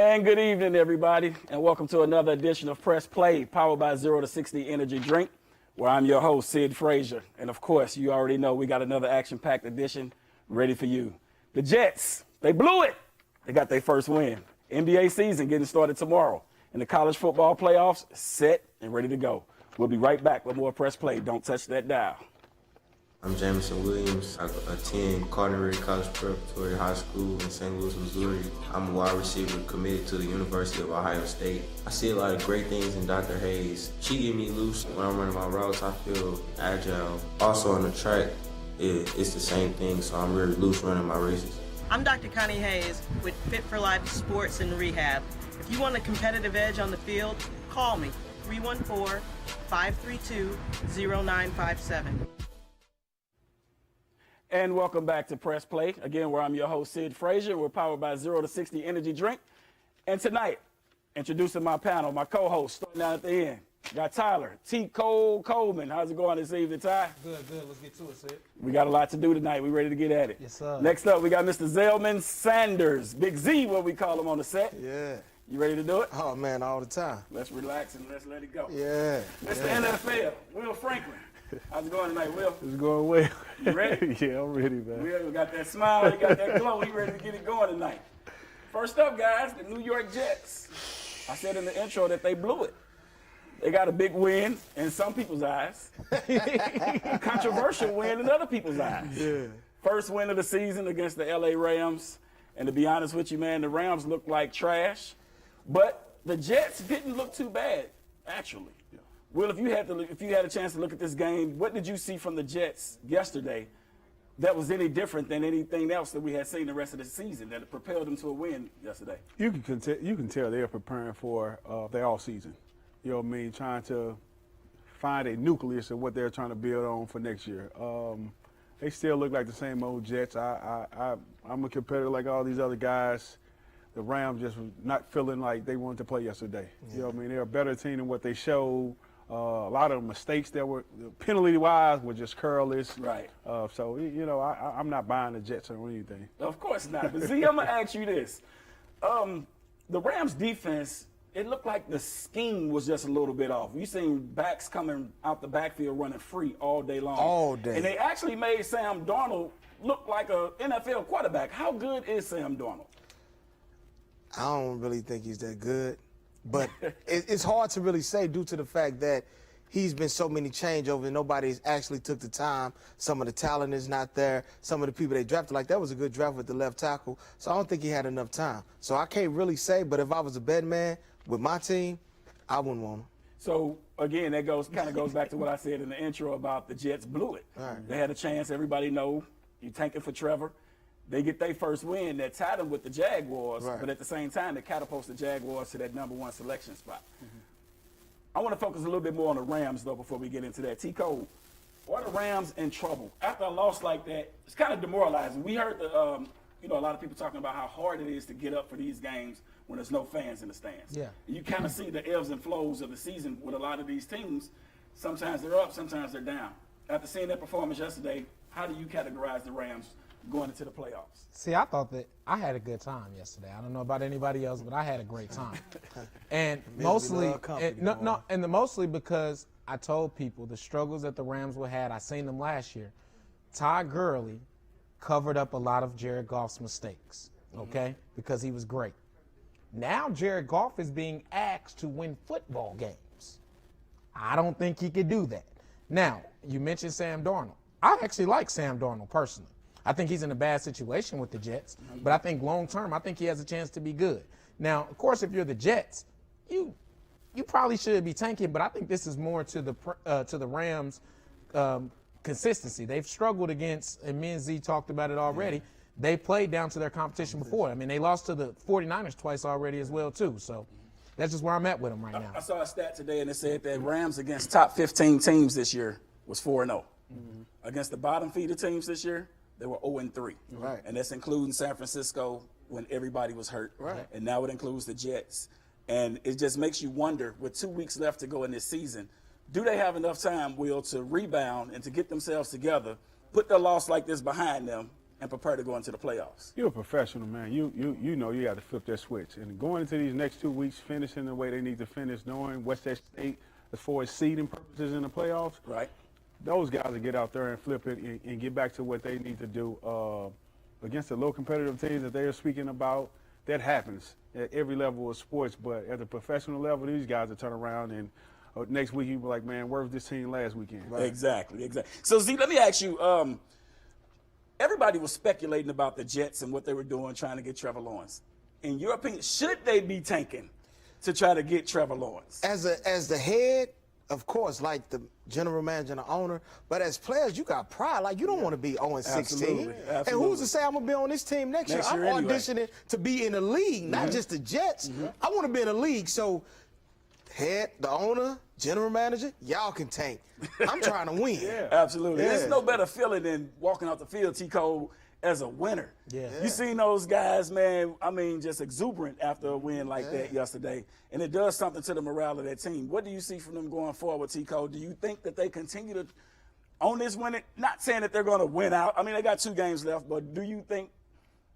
And good evening, everybody, and welcome to another edition of Press Play, powered by 0 to 60 Energy Drink, where I'm your host, Sid Frazier. And of course, you already know we got another action-packed edition ready for you. The Jets, they blew it. They got their first win. NBA season getting started tomorrow. And the college football playoffs set and ready to go. We'll be right back with more Press Play. Don't touch that dial. I'm Jamison Williams. I attend Cardinal College Preparatory High School in St. Louis, Missouri. I'm a wide receiver committed to the University of Ohio State. I see a lot of great things in Dr. Hayes. She get me loose. When I'm running my routes, I feel agile. Also on the track, it's the same thing, so I'm really loose running my races. I'm Dr. Connie Hayes with Fit for Life Sports and Rehab. If you want a competitive edge on the field, call me, 314-532-0957. And welcome back to Press Play, again, where I'm your host, Sid Frazier. We're powered by 0 to 60 Energy Drink. And tonight, introducing my panel, my co-host, starting down at the end, got Tyler T. Cole Coleman. How's it going this evening, Ty? Good. Let's get to it, Sid. We got a lot to do tonight. We ready to get at it. Yes, sir. Next up, we got Mr. Zelman Sanders, Big Z, what we call him on the set. Yeah. You ready to do it? Oh, man, all the time. Let's relax and let's let it go. Yeah. Mr. NFL, Will Franklin. How's it going tonight, Will? It's going well. You ready? Yeah, I'm ready, man. Will got that smile, he got that glow. He ready to get it going tonight. First up, guys, the New York Jets. I said in the intro that they blew it. They got a big win in some people's eyes. A controversial win in other people's eyes. Yeah. First win of the season against the LA Rams. And to be honest with you, man, the Rams looked like trash. But the Jets didn't look too bad, actually. Will, if you had a chance to look at this game, what did you see from the Jets yesterday that was any different than anything else that we had seen the rest of the season that propelled them to a win yesterday? You can tell they're preparing for their off season. You know what I mean? Trying to find a nucleus of what they're trying to build on for next year. They still look like the same old Jets. I'm a competitor like all these other guys. The Rams just not feeling like they wanted to play yesterday. Yeah. You know what I mean? They're a better team than what they showed. A lot of mistakes that were penalty-wise were just careless. Right. So, you know, I'm not buying the Jets or anything. Of course not. But see, I'm going to ask you this. The Rams defense, it looked like the scheme was just a little bit off. You seen backs coming out the backfield running free all day long. All day. And they actually made Sam Darnold look like an NFL quarterback. How good is Sam Darnold? I don't really think he's that good. But it's hard to really say due to the fact that he's been so many changeovers and nobody's actually took the time. Some of the talent is not there. Some of the people they drafted, like that was a good draft with the left tackle. So I don't think he had enough time. So I can't really say, but if I was a betting man with my team, I wouldn't want him. So, again, that kind of goes back to what I said in the intro about the Jets blew it. Right. They had a chance. Everybody know you're tanking for Trevor. They get their first win that tied them with the Jaguars, right. But at the same time, they catapults the Jaguars to that #1 selection spot. Mm-hmm. I want to focus a little bit more on the Rams, though, before we get into that. T-Cole, are the Rams in trouble? After a loss like that, it's kind of demoralizing. We heard a lot of people talking about how hard it is to get up for these games when there's no fans in the stands. Yeah. You kind of see the ebbs and flows of the season with a lot of these teams. Sometimes they're up, sometimes they're down. After seeing that performance yesterday, how do you categorize the Rams going into the playoffs? See, I thought that I had a good time yesterday. I don't know about anybody else, but I had a great time. And mostly, mostly because I told people the struggles that the Rams had, I seen them last year. Todd Gurley covered up a lot of Jared Goff's mistakes, okay, because he was great. Now Jared Goff is being asked to win football games. I don't think he could do that. Now, you mentioned Sam Darnold. I actually like Sam Darnold personally. I think he's in a bad situation with the Jets, but I think long-term, I think he has a chance to be good. Now, of course, if you're the Jets, you probably should be tanking, but I think this is more to the Rams' consistency. They've struggled against, and me and Z talked about it already, they played down to their competition before. I mean, they lost to the 49ers twice already as well, too. So that's just where I'm at with them right now. I saw a stat today, and it said that Rams against top 15 teams this year was 4-0. Mm-hmm. Against the bottom-feeder teams this year, they were 0-3. Right. And that's including San Francisco when everybody was hurt. Right. And now it includes the Jets. And it just makes you wonder, with 2 weeks left to go in this season, do they have enough time, Will, to rebound and to get themselves together, put the loss like this behind them, and prepare to go into the playoffs? You're a professional, man. You know you got to flip that switch. And going into these next 2 weeks, finishing the way they need to finish, knowing what's at stake as far as seeding purposes in the playoffs. Right. Those guys will get out there and flip it and get back to what they need to do against the low competitive teams that they're speaking about. That happens at every level of sports, but at the professional level, these guys will turn around and next week you'll be like, man, where was this team last weekend? Right. Exactly. So, Z, let me ask you, everybody was speculating about the Jets and what they were doing trying to get Trevor Lawrence. In your opinion, should they be tanking to try to get Trevor Lawrence? As the head, of course, like the general manager and the owner, but as players, you got pride. Like, you don't want to be 0-16. Absolutely. And who's to say I'm going to be on this team next year? I'm anyway. auditioning to be in the league, not just the Jets. I want to be in the league. So, head, the owner, general manager, y'all can tank. I'm trying to win. Absolutely. Yeah. There's no better feeling than walking off the field, T-Cole, as a winner. Yeah. You seen those guys, man, I mean, just exuberant after a win like that yesterday. And it does something to the morale of that team. What do you see from them going forward, T-Cole? Do you think that they continue to own this winning? Not saying that they're going to win out. I mean, they got 2 games left, but do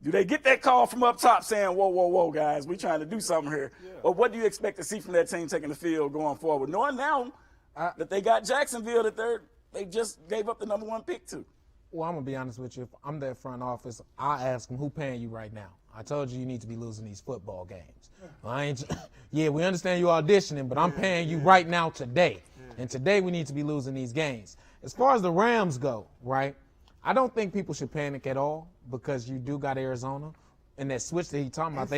they get that call from up top saying, whoa, guys, we're trying to do something here? Or what do you expect to see from that team taking the field going forward, knowing now that they got Jacksonville that they just gave up the #1 pick to? Well, I'm going to be honest with you. If I'm their front office, I ask them, who paying you right now? I told you need to be losing these football games. Yeah, we understand you auditioning, but I'm paying you right now today. And today we need to be losing these games. As far as the Rams go, right, I don't think people should panic at all because you do got Arizona and that switch that he's talking about.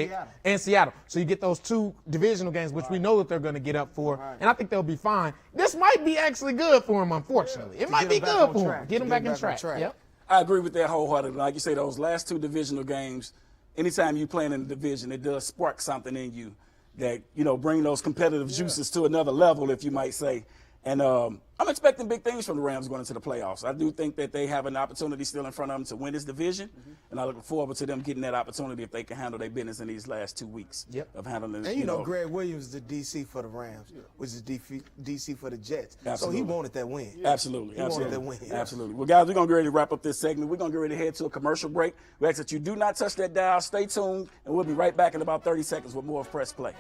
And Seattle. So you get those 2 divisional games, which we know that they're going to get up for. And I think they'll be fine. This might be actually good for them, unfortunately. It might be good for them. Get them back in track. Yep. I agree with that wholeheartedly. Like you say, those last 2 divisional games, anytime you playing in the division, it does spark something in you that, bring those competitive juices to another level, if you might say. And I'm expecting big things from the Rams going into the playoffs. I do think that they have an opportunity still in front of them to win this division, and I look forward to them getting that opportunity if they can handle their business in these last 2 weeks of handling it. And Greg Williams is the DC for the Rams, which is DC for the Jets. Absolutely. So he wanted that win. Absolutely. He wanted that win. Absolutely. Well, guys, we're going to get ready to wrap up this segment. We're going to get ready to head to a commercial break. We ask that you do not touch that dial. Stay tuned, and we'll be right back in about 30 seconds with more of Press Play.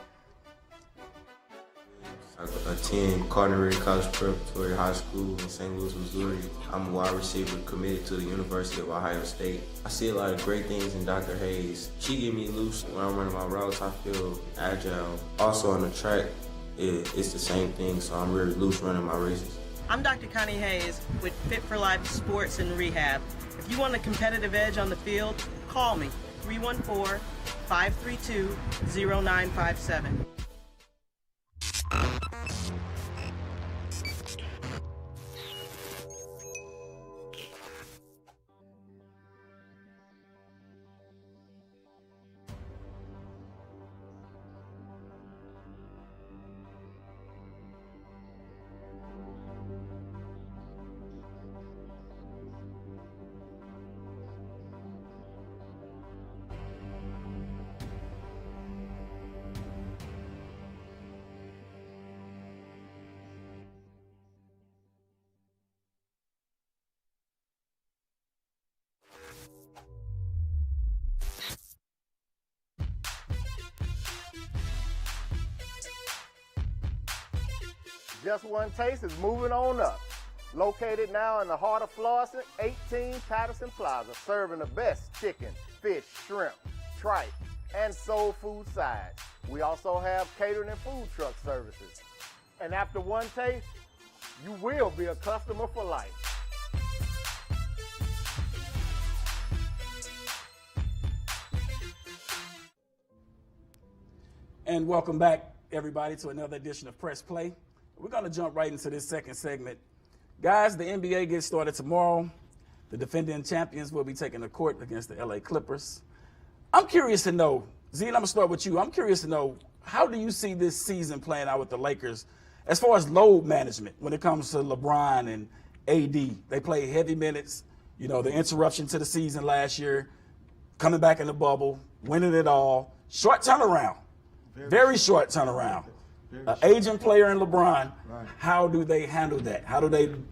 I attend Cardinal College Preparatory High School in St. Louis, Missouri. I'm a wide receiver committed to the University of Ohio State. I see a lot of great things in Dr. Hayes. She get me loose when I'm running my routes. I feel agile. Also on the track, it's the same thing, so I'm really loose running my races. I'm Dr. Connie Hayes with Fit for Life Sports and Rehab. If you want a competitive edge on the field, call me, 314-532-0957. Just One Taste is moving on up. Located now in the heart of Florissant, 18 Patterson Plaza, serving the best chicken, fish, shrimp, tripe, and soul food sides. We also have catering and food truck services. And after one taste, you will be a customer for life. And welcome back, everybody, to another edition of Press Play. We're going to jump right into this second segment. Guys, the NBA gets started tomorrow. The defending champions will be taking the court against the LA Clippers. I'm curious to know, Z, and I'm going to start with you. I'm curious to know, how do you see this season playing out with the Lakers as far as load management when it comes to LeBron and AD? They play heavy minutes, the interruption to the season last year, coming back in the bubble, winning it all. Short turnaround, very short turnaround. An aging player in LeBron, how do they handle that?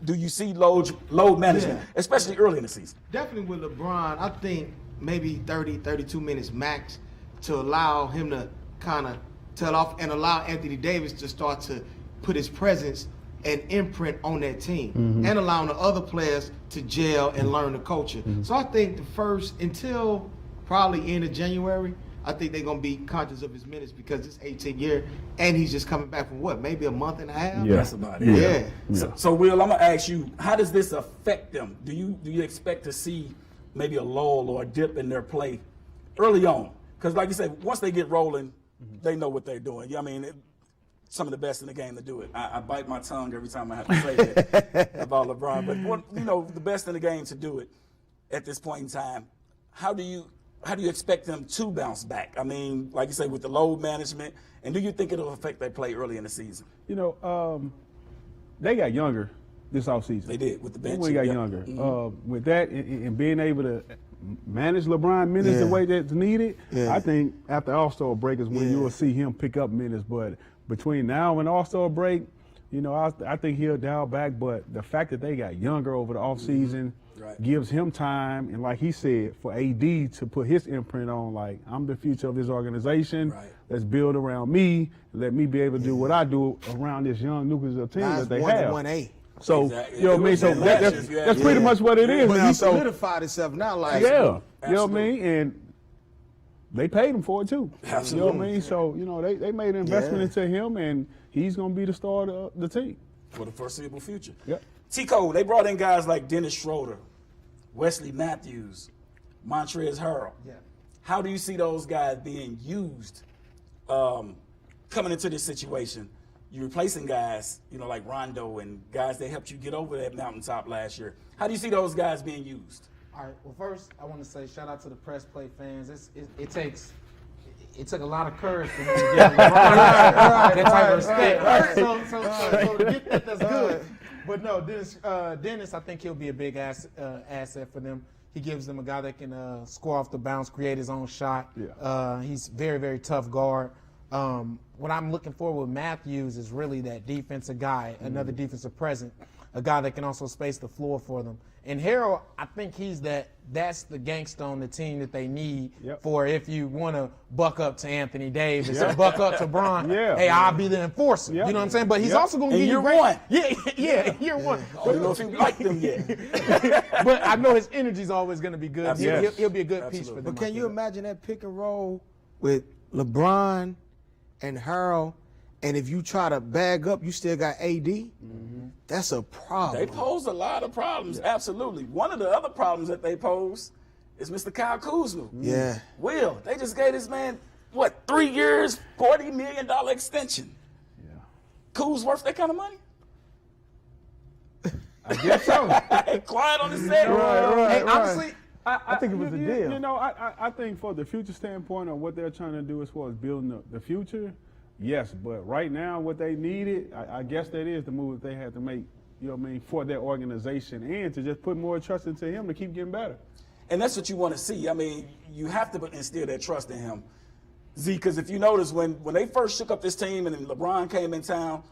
Do you see load management, especially early in the season? Definitely with LeBron, I think maybe 30, 32 minutes max to allow him to kind of tail off and allow Anthony Davis to start to put his presence and imprint on that team and allowing the other players to gel and learn the culture. So I think the first, until probably end of January, I think they're going to be conscious of his minutes because it's 18 year and he's just coming back from what, maybe a month and a half? Yeah. That's about it. Yeah. So Will, I'm going to ask you, how does this affect them? Do you expect to see maybe a lull or a dip in their play early on? Because like you said, once they get rolling, they know what they're doing. I mean, some of the best in the game to do it. I bite my tongue every time I have to say that about LeBron. But the best in the game to do it at this point in time. How do you expect them to bounce back? I mean, like you say, with the load management, and do you think it'll affect their play early in the season? They got younger this offseason. They did with the bench. They got younger. With that and being able to manage LeBron minutes the way that's needed, I think after All-Star break is when you will see him pick up minutes. But between now and All-Star break, I think he'll dial back. But the fact that they got younger over the offseason gives him time, and like he said, for AD to put his imprint on, like, I'm the future of this organization. Let's build around me. Let me be able to do what I do around this young nucleus of team that they have. 1A. So, exactly. You know what I mean? So that's pretty much what it is But now. he So, solidified himself now, like. yeah. You know what I mean? And they paid him for it too. Absolutely. You know what I mean? So, they made an investment into him, and he's going to be the star of the team. For the foreseeable future. Yep. Tico, they brought in guys like Dennis Schroeder, Wesley Matthews, Montrezl Harrell. Yeah. How do you see those guys being used coming into this situation? You're replacing guys, like Rondo and guys that helped you get over that mountaintop last year. How do you see those guys being used? All right. Well, first, I want to say shout out to the Press Play fans. It took a lot of courage for me to get LeBron that type of respect. Right? So to get that's good. But no, Dennis, I think he'll be a big asset for them. He gives them a guy that can score off the bounce, create his own shot. Yeah. He's very, very tough guard. What I'm looking for with Matthews is really that defensive guy, another defensive presence, a guy that can also space the floor for them. And Harrell, I think that's the gangster on the team that they need for if you want to buck up to Anthony Davis or buck up to Bron. Hey, I'll be the enforcer. You know what I'm saying? But he's also going to give you one. Year one. I don't know if you like them yet. But I know his energy's always going to be good. He'll be a good piece for them. But can you imagine that pick and roll with LeBron and Harrell, and if you try to bag up, you still got AD? That's a problem. They pose a lot of problems, absolutely. One of the other problems that they pose is Mr. Kyle Kuzma. Yeah. Will, they just gave this man, 3 years, $40 million extension. Yeah. Kuz worth that kind of money? I guess so. Quiet on the set. Hey, honestly, I think it was a deal. I think for the future standpoint of what they're trying to do as far as building the future, yes. But right now, what they needed, I guess that is the move that they had to make, for their organization and to just put more trust into him to keep getting better. And that's what you want to see. I mean, you have to instill that trust in him, Z, because if you notice, when they first shook up this team and then LeBron came in town,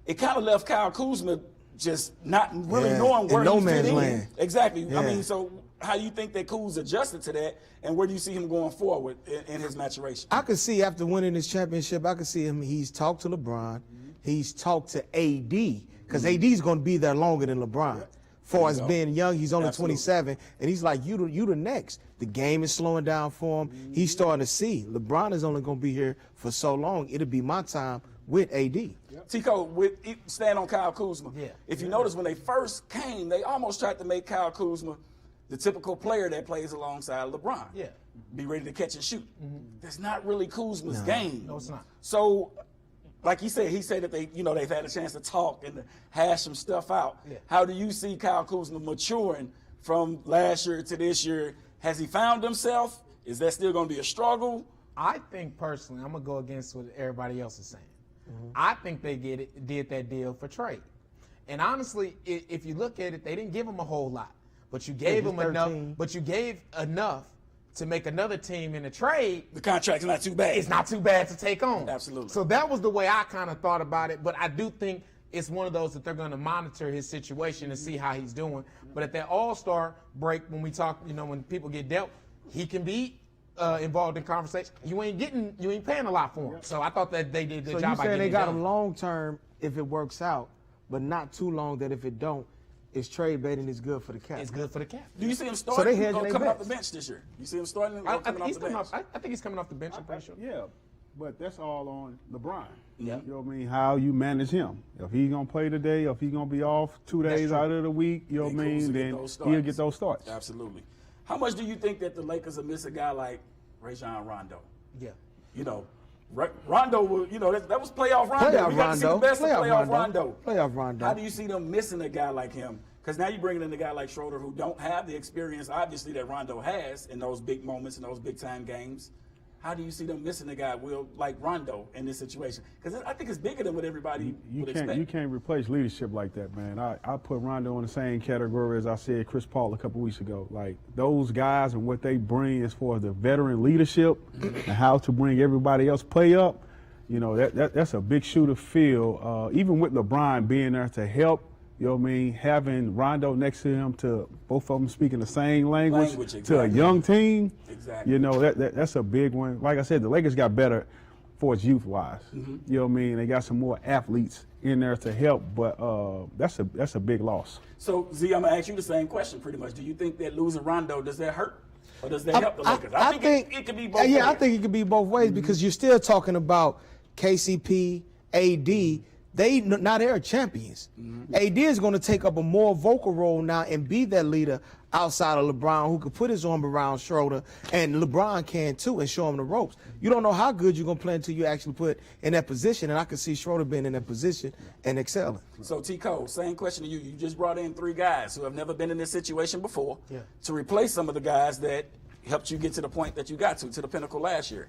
it kind of left Kyle Kuzma just not really knowing where he fit in. Land. Exactly. Yeah. I mean, so how do you think that Kuz adjusted to that, and where do you see him going forward in his maturation? I could see after winning this championship, I could see him. He's talked to LeBron. He's talked to AD, because AD's going to be there longer than LeBron. Yeah. Far as being young, he's only 27, and he's like, you the next. The game is slowing down for him. He's starting to see LeBron is only going to be here for so long. It'll be my time with AD. Yep. Tico, stand on Kyle Kuzma. Yeah. If you notice, when they first came, they almost tried to make Kyle Kuzma the typical player that plays alongside LeBron. Yeah. Be ready to catch and shoot. That's not really Kuzma's game. No, it's not. So, like he said that they've had a chance to talk and to hash some stuff out. Yeah. How do you see Kyle Kuzma maturing from last year to this year? Has he found himself? Is that still going to be a struggle? I think personally, I'm going to go against what everybody else is saying. I think they did that deal for trade. And honestly, if you look at it, they didn't give him a whole lot. But you gave him enough. But you gave enough to make another team in a trade, The contract's not too bad. it's not too bad to take on. Absolutely. So that was the way I kind of thought about it. But I do think it's one of those that they're going to monitor his situation and see how he's doing. But at that All-Star break, when we talk, when people get dealt, he can be involved in conversation. You ain't paying a lot for him. So I thought that they did a good So job. you by saying they getting got it done. him long term if it works out, but not too long that if it don't, it's trade bait and it's good for the Cats. It's good for the Cap. Do you see him starting they hedging or they coming off the bets. bench this year? You see him starting or I coming think off he's the coming bench? off. I think he's coming off the bench. I'm pretty sure. Yeah, but that's all on LeBron. Yeah. You know what I mean? How you manage him. If he's going to play today, if he's going to be off 2 days true. out of the week, you know what I He goes mean, to get then those he'll starts. get those starts. Absolutely. How much do you think that the Lakers will miss a guy like Rajon Rondo? Yeah. Rondo, that was playoff Rondo. Playoff We got to see the Rondo. best of Playoff playoff Rondo. Rondo. Playoff Rondo. How do you see them missing a guy like him? Because now you're bringing in a guy like Schroeder who don't have the experience, obviously, that Rondo has in those big moments, in those big-time games. How do you see them missing a guy like Rondo in this situation? Because I think it's bigger than what everybody would expect. You can't replace leadership like that, man. I put Rondo in the same category as I said Chris Paul a couple weeks ago. Like, those guys and what they bring as far as the veteran leadership and how to bring everybody else play up, that's a big shoe to fill. Even with LeBron being there to help, you know what I mean, having Rondo next to him, to both of them speaking the same language to a exactly. young team, Exactly. that's a big one. Like I said, the Lakers got better for its youth-wise. You know what I mean? They got some more athletes in there to help, but that's a big loss. So, Z, I'm going to ask you the same question pretty much. Do you think that losing Rondo, does that hurt? Or does that help the Lakers? I think it could be both ways. Yeah, I think it could be both ways because you're still talking about KCP, AD. Now they're champions. AD is going to take up a more vocal role now and be that leader outside of LeBron, who could put his arm around Schroeder, and LeBron can too, and show him the ropes. You don't know how good you're going to play until you actually put in that position, and I can see Schroeder being in that position and excelling. So, T-Cole, same question to you. You just brought in 3 guys who have never been in this situation before to replace some of the guys that helped you get to the point that you got to the pinnacle last year.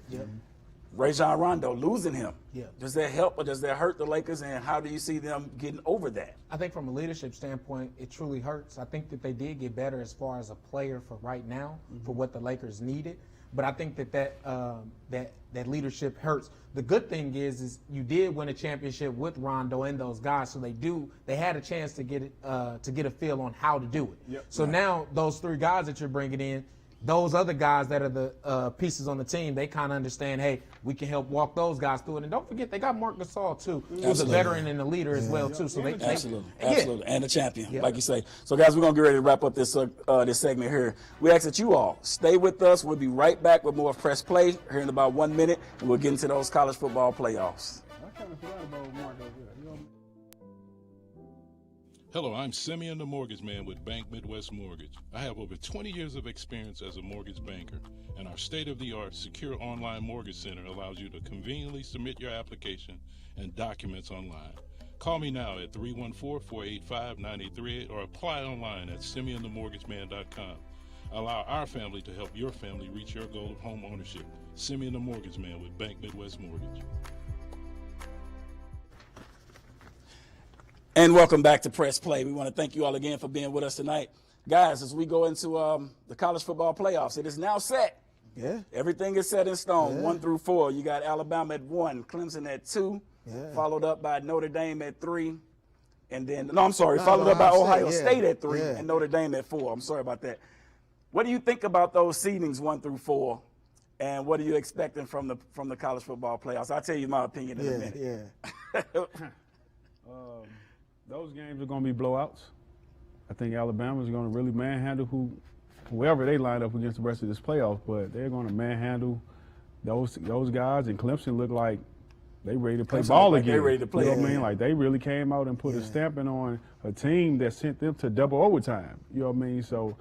Rajon Rondo, losing him. Does that help or does that hurt the Lakers, and how do you see them getting over that? I think from a leadership standpoint, it truly hurts. I think that they did get better as far as a player for right now, for what the Lakers needed. But I think that leadership hurts. The good thing is you did win a championship with Rondo and those guys, so they had a chance to get a feel on how to do it. So now those 3 guys that you're bringing in, those other guys that are the pieces on the team, they kind of understand, hey, we can help walk those guys through it. And don't forget, they got Marc Gasol, too, who's a veteran and a leader as well, too. So Absolutely. And a champion, like you say. So, guys, we're going to get ready to wrap up this segment here. We ask that you all stay with us. We'll be right back with more of Press Play here in about 1 minute, and we'll get into those college football playoffs. I kind of forgot about Mark over there. Hello, I'm Simeon the Mortgage Man with Bank Midwest Mortgage. I have over 20 years of experience as a mortgage banker, and our state-of-the-art secure online mortgage center allows you to conveniently submit your application and documents online. Call me now at 314-485-9838 or apply online at simeonthemortgageman.com. Allow our family to help your family reach your goal of home ownership. Simeon the Mortgage Man with Bank Midwest Mortgage. And welcome back to Press Play. We want to thank you all again for being with us tonight. Guys, as we go into the college football playoffs, it is now set. Everything is set in stone, 1 through 4. You got Alabama at 1, Clemson at 2, followed up by Notre Dame at 3, and then, followed up by Ohio State at 3 and Notre Dame at 4. I'm sorry about that. What do you think about those seedings 1 through 4, and what are you expecting from the college football playoffs? I'll tell you my opinion in a minute. Those games are going to be blowouts. I think Alabama is going to really manhandle whoever they line up against the rest of this playoff, but they're going to manhandle those guys, and Clemson look like they ready to play ball again. They ready to play. You know what I mean? Like, they really came out and put a stamping on a team that sent them to double overtime. You know what I mean? So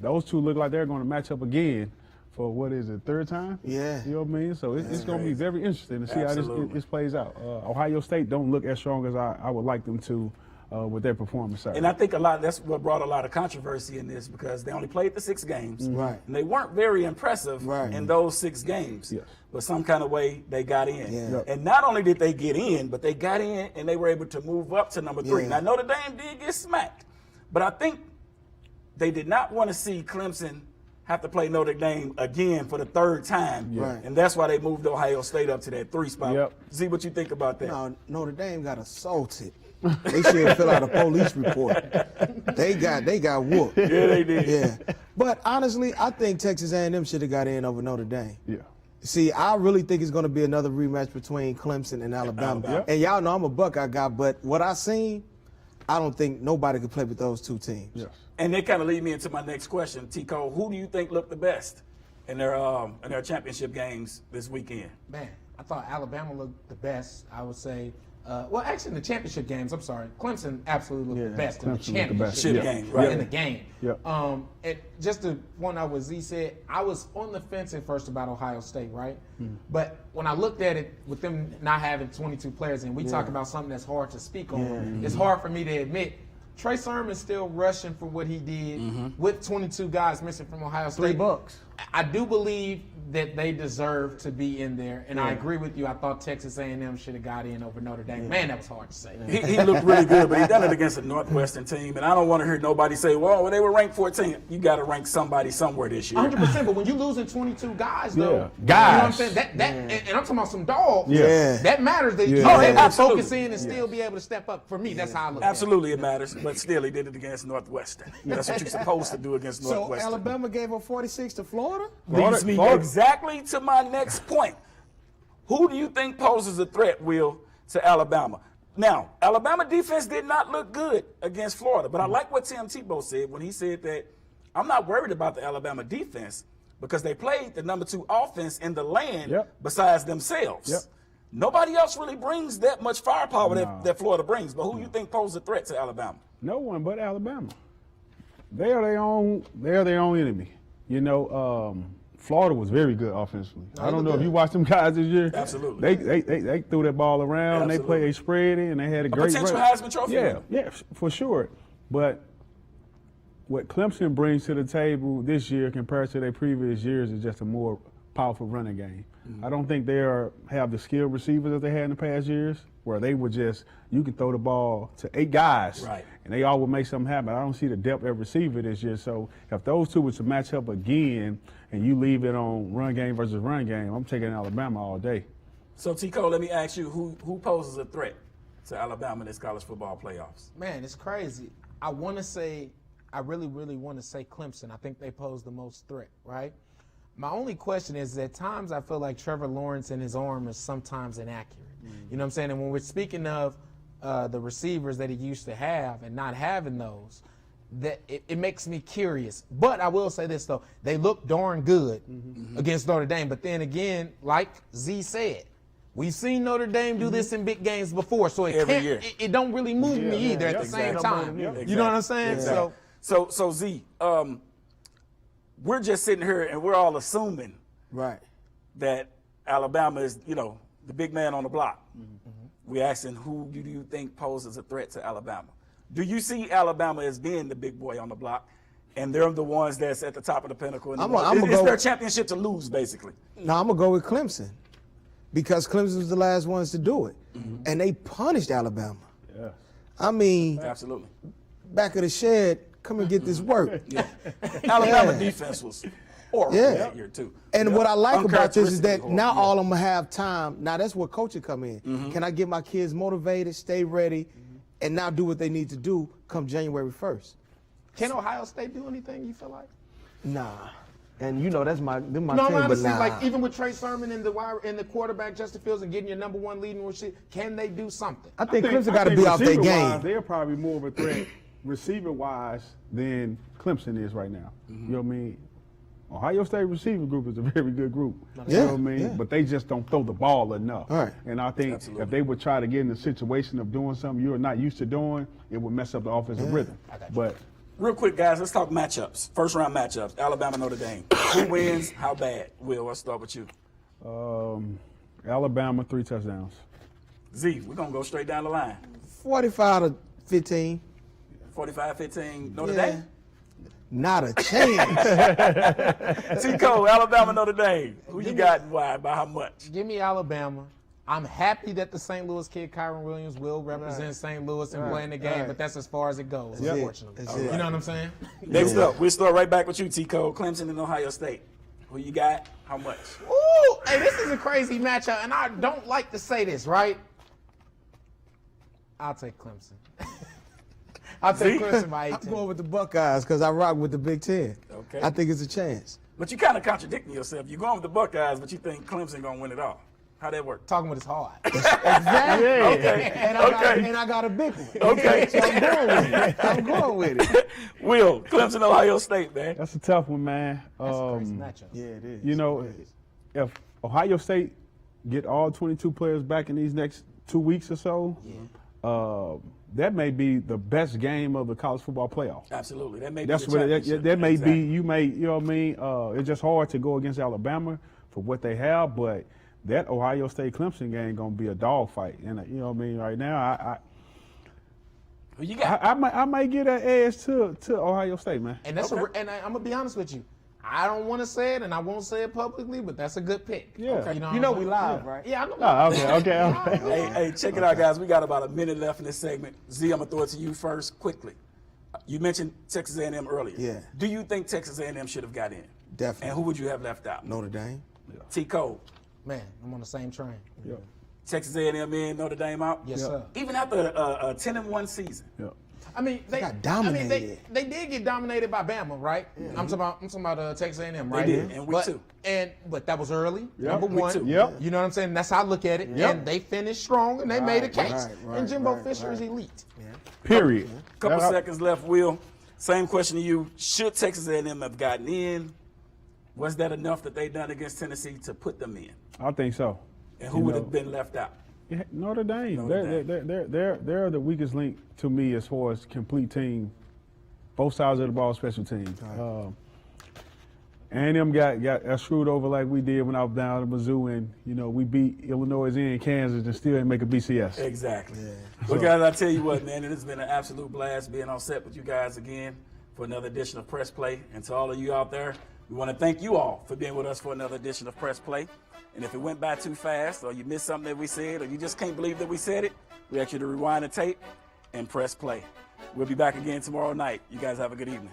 those two look like they're going to match up again for, what is it, 3rd time? You know what I mean? So it's going to be very interesting to see how this plays out. Ohio State don't look as strong as I would like them to with their performance. And I think that's what brought a lot of controversy in this, because they only played the 6 games. Right. And they weren't very impressive in those 6 games. But some kind of way they got in. And not only did they get in, but they got in and they were able to move up to number 3. Now, Notre Dame did get smacked, but I think they did not want to see Clemson have to play Notre Dame again for the third time. Right. And that's why they moved Ohio State up to that 3 spot. Yep. See what you think about that. No, Notre Dame got assaulted. They should fill out a police report. They got whooped. Yeah, they did. Yeah. But honestly, I think Texas A&M should have got in over Notre Dame. Yeah. See, I really think it's going to be another rematch between Clemson and Alabama. Yep. And y'all know I'm a Buckeye guy, but what I seen, I don't think nobody could play with those two teams. Yes. And they kind of lead me into my next question, Tico. Who do you think looked the best in their championship games this weekend? Man, I thought Alabama looked the best, I would say. Well, actually, in the championship games, I'm sorry, Clemson absolutely looked the best in the Clemson looked the best. championship Game, right. in the game. Yeah. And just to point out what Z said, I was on the fence at first about Ohio State, right? But when I looked at it, with them not having 22 players, and we talk about something that's hard to speak on, it's hard for me to admit. Trey Sermon's still rushing for what he did with 22 guys missing from Ohio State. $3. I do believe that they deserve to be in there, and I agree with you. I thought Texas A&M should have got in over Notre Dame. Man, that was hard to say. He looked really good, but he done it against a Northwestern team, and I don't want to hear nobody say, well, they were ranked 14th. You got to rank somebody somewhere this year. 100%, but when you losing 22 guys, though, Yeah. you know what Guys. I'm saying? And I'm talking about some dogs. Yeah. That matters. That Yeah. you're Oh, able to absolutely. focus in and still be able to step up. For me, that's how I look at it. Absolutely, it matters, but still, he did it against Northwestern. That's what you're supposed to do against So Northwestern. Alabama gave up 46 to Florida? Leads me exactly to my next point. Who do you think poses a threat, Will, to Alabama? Now, Alabama defense did not look good against Florida, but I like what Tim Tebow said when he said that I'm not worried about the Alabama defense because they played the number 2 offense in the land besides themselves. Yep. Nobody else really brings that much firepower that Florida brings, but who do you think poses a threat to Alabama? No one but Alabama. They are their own enemy. You know, Florida was very good offensively. I don't know if you watched them guys this year. Absolutely. They threw that ball around. Absolutely. They played, they spread it, and they had a great potential run. Heisman Trophy Yeah, winner. yeah, for sure. But what Clemson brings to the table this year compared to their previous years is just a more powerful running game. I don't think they have the skilled receivers that they had in the past years, where they would just, you can throw the ball to 8 guys, Right. and they all would make something happen. I don't see the depth at receiver this year. So if those two were to match up again, and you leave it on run game versus run game, I'm taking Alabama all day. So, Tico, let me ask you, who poses a threat to Alabama in this college football playoffs? Man, it's crazy. I really, really want to say Clemson. I think they pose the most threat, right? My only question is, at times I feel like Trevor Lawrence and his arm is sometimes inaccurate. You know what I'm saying? And when we're speaking of the receivers that he used to have and not having those, that it makes me curious. But I will say this, though. They look darn good against Notre Dame. But then again, like Z said, we've seen Notre Dame do this in big games before, so it don't really move me either at the same time. You know what I'm saying? Exactly. So Z, we're just sitting here and we're all assuming that Alabama is, the big man on the block. We're asking, who do you think poses a threat to Alabama? Do you see Alabama as being the big boy on the block, and they're the ones that's at the top of the pinnacle? It's their championship to lose, basically. No, I'm going to go with Clemson because Clemson was the last ones to do it, and they punished Alabama. Yeah. I mean, Absolutely. Back of the shed, come and get this work. Alabama defense was horrible that year, too. And what I like about this is that now all of them have time. Now that's where coaching come in. Can I get my kids motivated, stay ready, and now do what they need to do come January 1st? Can Ohio State do anything, you feel like? Nah. And that's my team, honestly, but nah. like even with Trey Sermon and the quarterback Justin Fields and getting your number 1 leading receiver, can they do something? I think Clemson got to be off their game. They're probably more of a threat receiver-wise than Clemson is right now. You know what I mean? Ohio State receiver group is a very good group. You know what I mean? But they just don't throw the ball enough. All right. And I think if they would try to get in the situation of doing something you're not used to doing, it would mess up the offensive rhythm. But real quick, guys, let's talk matchups. First round matchups, Alabama, Notre Dame. Who wins? How bad? Will, let's start with you. Alabama, 3 touchdowns. Z, we're going to go straight down the line. 45-15. 45-15, Notre Dame? Not a chance. Tico, Alabama, Notre Dame. Who you got and why? By how much? Give me Alabama. I'm happy that the St. Louis kid, Kyron Williams, will represent St. Louis and play in the game, but that's as far as it goes, unfortunately. That's it. You know what I'm saying? Next up, we'll start right back with you, T-Code. Clemson and Ohio State. Who you got? How much? Ooh, hey, this is a crazy matchup, and I don't like to say this, right? I'll take Clemson. I'll take Clemson by 18. I'm going with the Buckeyes because I rock with the Big Ten. Okay. I think it's a chance. But you kind of contradicting yourself. You're going with the Buckeyes, but you think Clemson going to win it all. How that work? Talking with his heart. Exactly. Okay. And I got a big one. Okay. So I'm going with it. I'm going with it. Will, Clemson, Ohio State, man. That's a tough one, man. That's a crazy matchup. Yeah, it is. You know, if Ohio State get all 22 players back in these next 2 weeks or so, that may be the best game of the college football playoff. Absolutely. That may be That's the what championship. that may Exactly. be. You know what I mean? It's just hard to go against Alabama for what they have, but that Ohio State Clemson game gonna be a dogfight. And you know what I mean? Right now, Who you got? I might get an edge to Ohio State, man. And that's I'm gonna be honest with you. I don't want to say it, and I won't say it publicly, but that's a good pick. Yeah. Okay, You know we live, right? Yeah, I know. Oh, okay. Hey, check it out, guys. We got about a minute left in this segment. Z, I'm going to throw it to you first quickly. You mentioned Texas A&M earlier. Yeah. Do you think Texas A&M should have got in? Definitely. And who would you have left out? Notre Dame. T-Code. Man, I'm on the same train. Yeah. Texas A&M in, Notre Dame out? Yes, sir. Even after a 10-1 season. Yeah. I mean, they got dominated. they did get dominated by Bama, right? I'm talking about Texas A&M, right? They did, in week 2. But that was early. Yep. Number Week one. 2. Yep. You know what I'm saying? That's how I look at it. Yep. And they finished strong, and they made a case. right, and Jimbo right, Fisher is right. elite. Period. Couple seconds left, Will. Same question to you. Should Texas A&M have gotten in? Was that enough that they done against Tennessee to put them in? I think so. And who would have been left out? Yeah, Notre Dame. Notre Dame. They're the weakest link to me as far as complete team, both sides of the ball, special teams. A&M got screwed over like we did when I was down at Mizzou, and we beat Illinois and Kansas and still didn't make a BCS. Exactly. Well, guys, I tell you what, man, it has been an absolute blast being on set with you guys again for another edition of Press Play. And to all of you out there, we want to thank you all for being with us for another edition of Press Play. And if it went by too fast, or you missed something that we said, or you just can't believe that we said it, we ask you to rewind the tape and press play. We'll be back again tomorrow night. You guys have a good evening.